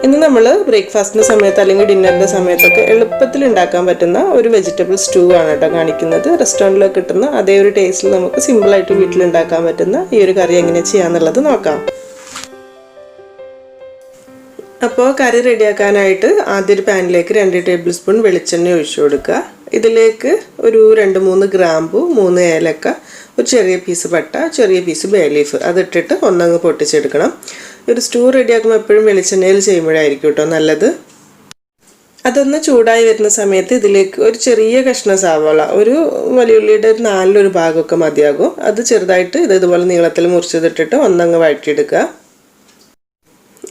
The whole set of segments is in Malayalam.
ഇന്ന് നമ്മൾ ബ്രേക്ക്ഫാസ്റ്റിന്റെ സമയത്ത് അല്ലെങ്കിൽ ഡിന്നറിന്റെ സമയത്തൊക്കെ എളുപ്പത്തിൽ ഉണ്ടാക്കാൻ പറ്റുന്ന ഒരു വെജിറ്റബിൾ സ്റ്റൂ ആണ് കേട്ടോ കാണിക്കുന്നത്. റെസ്റ്റോറൻറ്റിലൊക്കെ കിട്ടുന്ന അതേ ഒരു ടേസ്റ്റിൽ നമുക്ക് സിമ്പിളായിട്ട് വീട്ടിൽ ഉണ്ടാക്കാൻ പറ്റുന്ന ഈ ഒരു കറി എങ്ങനെ ചെയ്യാന്നുള്ളത് നോക്കാം. അപ്പോൾ കറി റെഡിയാക്കാനായിട്ട് ആദ്യം ഒരു പാനിലേക്ക് 2 ടേബിൾ സ്പൂൺ വെളിച്ചെണ്ണ ഒഴിച്ചു കൊടുക്കുക. ഇതിലേക്ക് ഒരു 2-3 ഗ്രാമ്പു, 3 ഏലക്ക, ഒരു ചെറിയ പീസ് പട്ട, ചെറിയ പീസ് ബേ ലീഫ് അതിട്ടിട്ട് ഒന്നങ്ങ് പൊട്ടിച്ചെടുക്കണം. ഒരു സ്റ്റൂ റെഡിയാക്കുമ്പോൾ എപ്പോഴും വെളിച്ചെണ്ണയിൽ ചെയ്യുമ്പോഴായിരിക്കും കേട്ടോ നല്ലത്. അതൊന്ന് ചൂടായി വരുന്ന സമയത്ത് ഇതിലേക്ക് ഒരു ചെറിയ കഷ്ണം സവാള, ഒരു വലിയുള്ളിയുടെ 4 ഭാഗമൊക്കെ മതിയാകും. അത് ചെറുതായിട്ട് ഇതുപോലെ നീളത്തിൽ മുറിച്ചതിട്ടിട്ട് ഒന്നങ്ങ് വഴറ്റിയെടുക്കുക.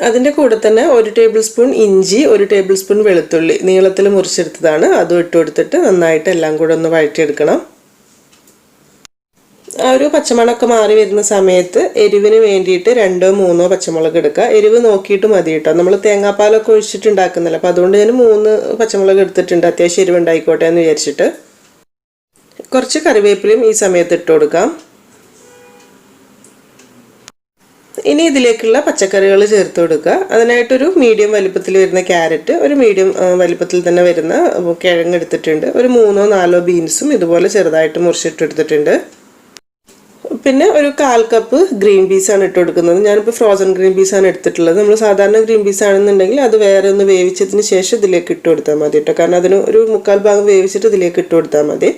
അതിൻ്റെ കൂടെ തന്നെ 1 ടേബിൾ സ്പൂൺ ഇഞ്ചി, 1 ടേബിൾ സ്പൂൺ വെളുത്തുള്ളി നീളത്തിൽ മുറിച്ചെടുത്തതാണ്, അതും ഇട്ട് കൊടുത്തിട്ട് നന്നായിട്ട് എല്ലാം കൂടെ ഒന്ന് വഴറ്റിയെടുക്കണം. ആ ഒരു പച്ചമുളകൊക്കെ മാറി വരുന്ന സമയത്ത് എരിവിന് വേണ്ടിയിട്ട് 2-3 പച്ചമുളക് എടുക്കുക. എരിവ് നോക്കിയിട്ട് മതി കേട്ടോ. നമ്മൾ തേങ്ങാപ്പാലൊക്കെ ഒഴിച്ചിട്ട് ഉണ്ടാക്കുന്നില്ല, അപ്പോൾ അതുകൊണ്ട് ഞാൻ 3 പച്ചമുളക് എടുത്തിട്ടുണ്ട്, അത്യാവശ്യം എരിവ് ഉണ്ടായിക്കോട്ടെ എന്ന് വിചാരിച്ചിട്ട്. കുറച്ച് കറിവേപ്പിലയും ഈ സമയത്ത് ഇട്ട് കൊടുക്കാം. ഇനി ഇതിലേക്കുള്ള പച്ചക്കറികൾ ചേർത്ത് കൊടുക്കുക. അതിനായിട്ടൊരു മീഡിയം വലിപ്പത്തിൽ വരുന്ന ക്യാരറ്റ്, ഒരു മീഡിയം വലിപ്പത്തിൽ തന്നെ വരുന്ന കിഴങ്ങ് എടുത്തിട്ടുണ്ട്, ഒരു 3-4 ബീൻസും ഇതുപോലെ ചെറുതായിട്ട് മുറിച്ചിട്ടെടുത്തിട്ടുണ്ട്. പിന്നെ ഒരു 1/4 കപ്പ് ഗ്രീൻ പീസാണ് ഇട്ട് കൊടുക്കുന്നത്. ഞാനിപ്പോൾ ഫ്രോസൺ ഗ്രീൻ പീസാണ് എടുത്തിട്ടുള്ളത്. നമ്മൾ സാധാരണ ഗ്രീൻ പീസ് ആണെന്നുണ്ടെങ്കിൽ അത് വേറെ ഒന്ന് വേവിച്ചതിന് ശേഷം ഇതിലേക്ക് ഇട്ട് കൊടുത്താൽ മതി കേട്ടോ. കാരണം അതിന് ഒരു 1/4 ഭാഗം വേവിച്ചിട്ട് ഇതിലേക്ക് ഇട്ട് കൊടുത്താൽ മതി.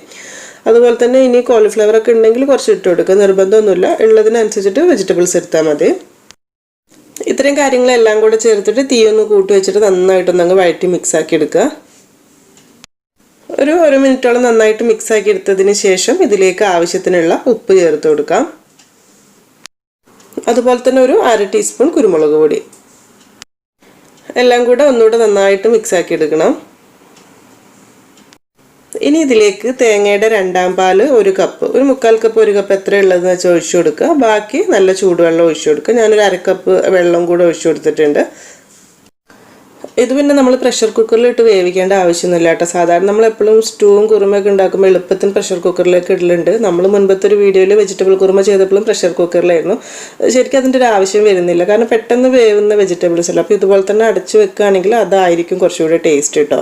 അതുപോലെ തന്നെ ഇനി കോളിഫ്ലവർ ഒക്കെ ഉണ്ടെങ്കിൽ കുറച്ച് ഇട്ട് കൊടുക്കുക, നിർബന്ധമൊന്നുമില്ല. ഉള്ളതിനനുസരിച്ചിട്ട് വെജിറ്റബിൾസ് എടുത്താൽ മതി. ഇത്രയും കാര്യങ്ങളെല്ലാം കൂടെ ചേർത്തിട്ട് തീയൊന്ന് കൂട്ടി വെച്ചിട്ട് നന്നായിട്ടൊന്നങ്ങ് വഴറ്റി മിക്സാക്കി എടുക്കുക. ഒരു 1 മിനിറ്റോളം നന്നായിട്ട് മിക്സാക്കി എടുത്തതിന് ശേഷം ഇതിലേക്ക് ആവശ്യത്തിനുള്ള ഉപ്പ് ചേർത്ത് കൊടുക്കാം. അതുപോലെ തന്നെ ഒരു 1/2 ടീസ്പൂൺ കുരുമുളക് പൊടി, എല്ലാം കൂടെ ഒന്നുകൂടെ നന്നായിട്ട് മിക്സാക്കി എടുക്കണം. ഇനി ഇതിലേക്ക് തേങ്ങയുടെ 2ാം പാല് 1 കപ്പ്, ഒരു 1/4 കപ്പ് 1 കപ്പ് എത്ര ഉള്ളതെന്ന് വെച്ചാൽ ഒഴിച്ചു കൊടുക്കുക. ബാക്കി നല്ല ചൂടുവെള്ളം ഒഴിച്ചു കൊടുക്കുക. ഞാനൊരു 1/2 കപ്പ് വെള്ളം കൂടെ ഒഴിച്ചു കൊടുത്തിട്ടുണ്ട്. ഇത് പിന്നെ നമ്മൾ പ്രഷർ കുക്കറിലിട്ട് വേവിക്കേണ്ട ആവശ്യമൊന്നുമില്ല കേട്ടോ. സാധാരണ നമ്മൾ എപ്പോഴും സ്റ്റൂവും കുറുമയൊക്കെ ഉണ്ടാക്കുമ്പോൾ എളുപ്പത്തിന് പ്രഷർ കുക്കറിലേക്ക് ഇടലുണ്ട്. നമ്മൾ മുൻപത്തെ ഒരു വീഡിയോയിൽ വെജിറ്റബിൾ കുറുമ ചെയ്തപ്പോഴും പ്രഷർ കുക്കറിലായിരുന്നു. ശരിക്കും അതിൻ്റെ ഒരു ആവശ്യം വരുന്നില്ല, കാരണം പെട്ടെന്ന് വേവുന്ന വെജിറ്റബിൾസ് അല്ല. അപ്പോൾ ഇതുപോലെ തന്നെ അടച്ച് വെക്കുകയാണെങ്കിൽ അതായിരിക്കും കുറച്ചുകൂടി ടേസ്റ്റ് കേട്ടോ.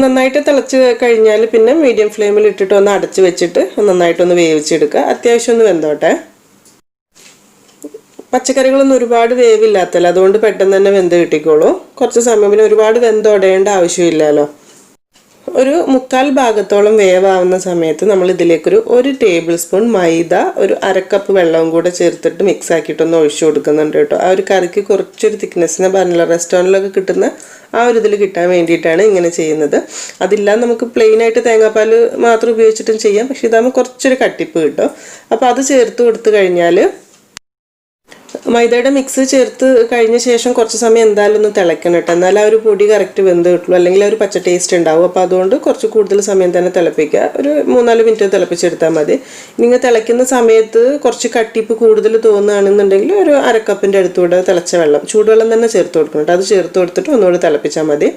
നന്നായിട്ട് തിളച്ച് കഴിഞ്ഞാൽ പിന്നെ മീഡിയം ഫ്ലെയിമിൽ ഇട്ടിട്ട് ഒന്ന് അടച്ച് വെച്ചിട്ട് നന്നായിട്ടൊന്ന് വേവിച്ചെടുക്കുക. അത്യാവശ്യം ഒന്ന് വെന്തോട്ടെ. പച്ചക്കറികളൊന്നും ഒരുപാട് വേവില്ലാത്തല്ലോ, അതുകൊണ്ട് പെട്ടെന്ന് തന്നെ വെന്ത് കിട്ടിക്കോളൂ. കുറച്ച് സമയം, പിന്നെ ഒരുപാട് വെന്തോടേണ്ട ആവശ്യമില്ലല്ലോ. ഒരു 1/4 ഭാഗത്തോളം വേവാവുന്ന സമയത്ത് നമ്മൾ ഇതിലേക്കൊരു 1 ടേബിൾ സ്പൂൺ മൈദ, ഒരു 1/2 കപ്പ് വെള്ളവും കൂടെ ചേർത്തിട്ട് മിക്സ് ആക്കിയിട്ടൊന്ന് ഒഴിച്ചു കൊടുക്കുന്നുണ്ട് കേട്ടോ. ആ ഒരു കറിക്ക് കുറച്ചൊരു തിക്നെസ്സിന് പറഞ്ഞില്ല, റെസ്റ്റോറൻറ്റിലൊക്കെ കിട്ടുന്ന ആ ഒരു ഇതിൽ കിട്ടാൻ വേണ്ടിയിട്ടാണ് ഇങ്ങനെ ചെയ്യുന്നത്. അതില്ലാതെ നമുക്ക് പ്ലെയിനായിട്ട് തേങ്ങാപ്പാൽ മാത്രം ഉപയോഗിച്ചിട്ടും ചെയ്യാം, പക്ഷെ ഇതാകുമ്പോൾ കുറച്ചൊരു കട്ടിപ്പ് കിട്ടും. അപ്പോൾ അത് ചേർത്ത് കൊടുത്തു കഴിഞ്ഞാൽ മൈദയുടെ മിക്സ് ചേർത്ത് കഴിഞ്ഞ ശേഷം കുറച്ച് സമയം എന്തായാലും ഒന്ന് തിളയ്ക്കണം കേട്ടോ. എന്നാലും ആ ഒരു പൊടി കറക്റ്റ് വെന്ത് കിട്ടുള്ളൂ, അല്ലെങ്കിൽ ആ ഒരു പച്ച ടേസ്റ്റ് ഉണ്ടാവും. അപ്പോൾ അതുകൊണ്ട് കുറച്ച് കൂടുതൽ സമയം തന്നെ തിളപ്പിക്കുക. ഒരു 3-4 മിനിറ്റ് തിളപ്പിച്ചെടുത്താൽ മതി. നിങ്ങൾ തിളയ്ക്കുന്ന സമയത്ത് കുറച്ച് കട്ടിപ്പ് കൂടുതൽ തോന്നുകയാണെന്നുണ്ടെങ്കിൽ ഒരു 1/2 കപ്പിൻ്റെ അടുത്തൂടെ തിളച്ച വെള്ളം, ചൂടുവെള്ളം തന്നെ ചേർത്ത് കൊടുക്കണം കേട്ടോ. അത് ചേർത്ത് കൊടുത്തിട്ട് ഒന്നുകൂടെ തിളപ്പിച്ചാൽ മതി.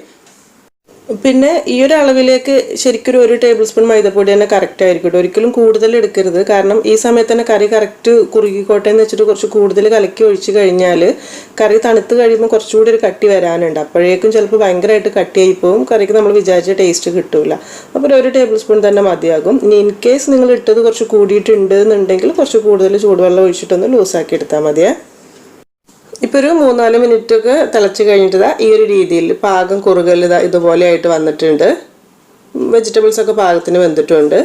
പിന്നെ ഈ ഒരു അളവിലേക്ക് ശരിക്കും 1 ടേബിൾ സ്പൂൺ മൈദപ്പൊടി തന്നെ കറക്റ്റ് ആയിരിക്കും. ഒരിക്കലും കൂടുതൽ എടുക്കരുത്, കാരണം ഈ സമയത്ത് തന്നെ കറി കറക്റ്റ് കുറുകിക്കോട്ടെ എന്ന് വെച്ചിട്ട് കുറച്ച് കൂടുതൽ കലക്കി ഒഴിച്ച് കഴിഞ്ഞാൽ കറി തണുത്ത് കഴിയുമ്പോൾ കുറച്ചുകൂടി ഒരു കട്ടി വരാനുണ്ട്. അപ്പോഴേക്കും ചിലപ്പോൾ ഭയങ്കരമായിട്ട് കട്ടിയായി പോകും, കറിക്ക് നമ്മൾ വിചാരിച്ച ടേസ്റ്റ് കിട്ടില്ല. അപ്പോൾ 1 ടേബിൾ സ്പൂൺ തന്നെ മതിയാകും. ഇനി ഇൻ കേസ് നിങ്ങൾ ഇട്ടത് കുറച്ച് കൂടിയിട്ടുണ്ട് എന്നുണ്ടെങ്കിൽ കുറച്ച് കൂടുതൽ ചൂടുവെള്ളം ഒഴിച്ചിട്ടൊന്ന് ലൂസാക്കി എടുത്താൽ മതിയേ. ഇപ്പോൾ ഒരു 3-4 മിനിറ്റൊക്കെ തിളച്ച് കഴിഞ്ഞിട്ട് ഈ ഒരു രീതിയിൽ പാകം കുറുകൽ ഇതുപോലെ ആയിട്ട് വന്നിട്ടുണ്ട്. വെജിറ്റബിൾസൊക്കെ പാകത്തിന് വെന്തിട്ടുണ്ട്.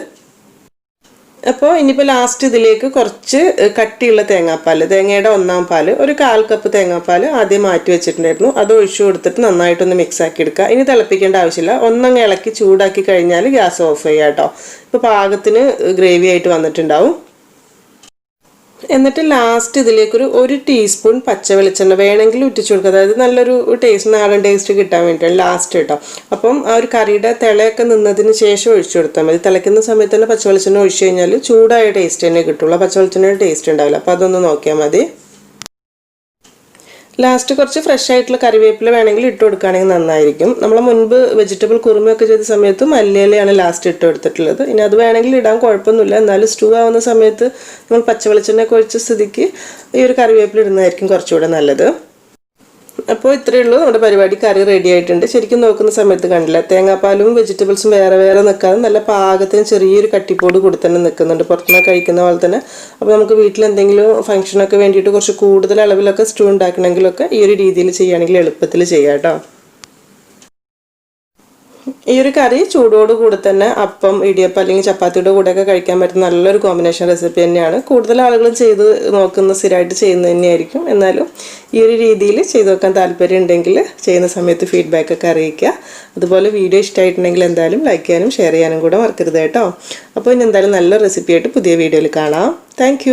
അപ്പോൾ ഇനിയിപ്പോൾ ലാസ്റ്റ് ഇതിലേക്ക് കുറച്ച് കട്ടിയുള്ള തേങ്ങാപ്പാൽ, തേങ്ങയുടെ 1ാം പാൽ, ഒരു 1/4 കപ്പ് തേങ്ങാപ്പാൽ ആദ്യം മാറ്റി വെച്ചിട്ടുണ്ടായിരുന്നു, അത് ഒഴിച്ചു കൊടുത്തിട്ട് നന്നായിട്ടൊന്ന് മിക്സ് ആക്കി എടുക്കുക. ഇനി തിളപ്പിക്കേണ്ട ആവശ്യമില്ല, ഒന്നങ്ങ് ഇളക്കി ചൂടാക്കി കഴിഞ്ഞാൽ ഗ്യാസ് ഓഫ് ചെയ്യുക കേട്ടോ. ഇപ്പോൾ പാകത്തിന് ഗ്രേവി ആയിട്ട് വന്നിട്ടുണ്ടാവും. എന്നിട്ട് ലാസ്റ്റ് ഇതിലേക്കൊരു 1 ടീസ്പൂൺ പച്ച വെളിച്ചെണ്ണ വേണമെങ്കിൽ ഉറ്റിച്ചു കൊടുക്കുക. അതായത് നല്ലൊരു ടേസ്റ്റ്, നാടൻ ടേസ്റ്റ് കിട്ടാൻ വേണ്ടിയിട്ടാണ് ലാസ്റ്റ് കേട്ടോ. അപ്പം ആ ഒരു കറിയുടെ തിളയൊക്കെ നിന്നതിന് ശേഷം ഒഴിച്ചു കൊടുത്താൽ മതി. തിളയ്ക്കുന്ന സമയത്ത് തന്നെ പച്ച വെളിച്ചെണ്ണ ഒഴിച്ചു കഴിഞ്ഞാൽ ചൂടായ ടേസ്റ്റ് തന്നെ കിട്ടുള്ളൂ, പച്ച വെളിച്ചെണ്ണയുടെ ടേസ്റ്റ് ഉണ്ടാവില്ല. അപ്പോൾ അതൊന്ന് നോക്കിയാൽ മതി. ലാസ്റ്റ് കുറച്ച് ഫ്രഷ് ആയിട്ടുള്ള കറിവേപ്പില വേണമെങ്കിൽ ഇട്ട് കൊടുക്കുകയാണെങ്കിൽ നന്നായിരിക്കും. നമ്മൾ മുൻപ് വെജിറ്റബിൾ കുറുമയൊക്കെ ചെയ്ത സമയത്ത് മല്ലിയിലയാണ് ലാസ്റ്റ് ഇട്ട് കൊടുത്തിട്ടുള്ളത്. ഇനി അത് വേണമെങ്കിൽ ഇടാൻ കുഴപ്പമൊന്നുമില്ല, എന്നാലും സ്റ്റൂ ആവുന്ന സമയത്ത് നമ്മൾ പച്ച വെളിച്ചെണ്ണയൊക്കെ ഒഴിച്ച സ്ഥിതിക്ക് ഈ ഒരു കറിവേപ്പില ഇടുന്നതായിരിക്കും കുറച്ചുകൂടെ നല്ലത്. അപ്പോൾ ഇത്രയേ ഉള്ളൂ, നമ്മുടെ പരിപാടി കറി റെഡി ആയിട്ടുണ്ട്. ശരിക്കും നോക്കുന്ന സമയത്ത് കണ്ടില്ല, തേങ്ങാപ്പാലും വെജിറ്റബിൾസും വേറെ വേറെ നിൽക്കാതെ നല്ല പാകത്തിന് ചെറിയൊരു കട്ടിപ്പോട് കൂടി തന്നെ നിൽക്കുന്നുണ്ട്, പുറത്തുനിന്ന് കഴിക്കുന്ന പോലെ തന്നെ. അപ്പോൾ നമുക്ക് വീട്ടിൽ എന്തെങ്കിലും ഫംഗ്ഷനൊക്കെ വേണ്ടിയിട്ട് കുറച്ച് കൂടുതൽ അളവിലൊക്കെ സ്റ്റൂ ഉണ്ടാക്കണമെങ്കിലൊക്കെ ഈ ഒരു രീതിയിൽ ചെയ്യുകയാണെങ്കിൽ എളുപ്പത്തിൽ ചെയ്യാം കേട്ടോ. ഈ ഒരു കറി ചൂടോട് കൂടെ തന്നെ അപ്പം, ഇടിയപ്പം അല്ലെങ്കിൽ ചപ്പാത്തിയുടെ കൂടെയൊക്കെ കഴിക്കാൻ പറ്റുന്ന നല്ലൊരു കോമ്പിനേഷൻ റെസിപ്പി തന്നെയാണ്. കൂടുതൽ ആളുകളും ചെയ്ത് നോക്കുന്ന, സ്ഥിരമായിട്ട് ചെയ്യുന്നത് തന്നെയായിരിക്കും. എന്നാലും ഈ ഒരു രീതിയിൽ ചെയ്ത് നോക്കാൻ താല്പര്യം ഉണ്ടെങ്കിൽ ചെയ്യുന്ന സമയത്ത് ഫീഡ്ബാക്കൊക്കെ അറിയിക്കുക. അതുപോലെ വീഡിയോ ഇഷ്ടമായിട്ടുണ്ടെങ്കിൽ എന്തായാലും ലൈക്ക് ചെയ്യാനും ഷെയർ ചെയ്യാനും കൂടെ മറക്കരുത് കേട്ടോ. അപ്പോൾ ഇനി എന്തായാലും നല്ല റെസിപ്പിയായിട്ട് പുതിയ വീഡിയോയിൽ കാണാം. താങ്ക്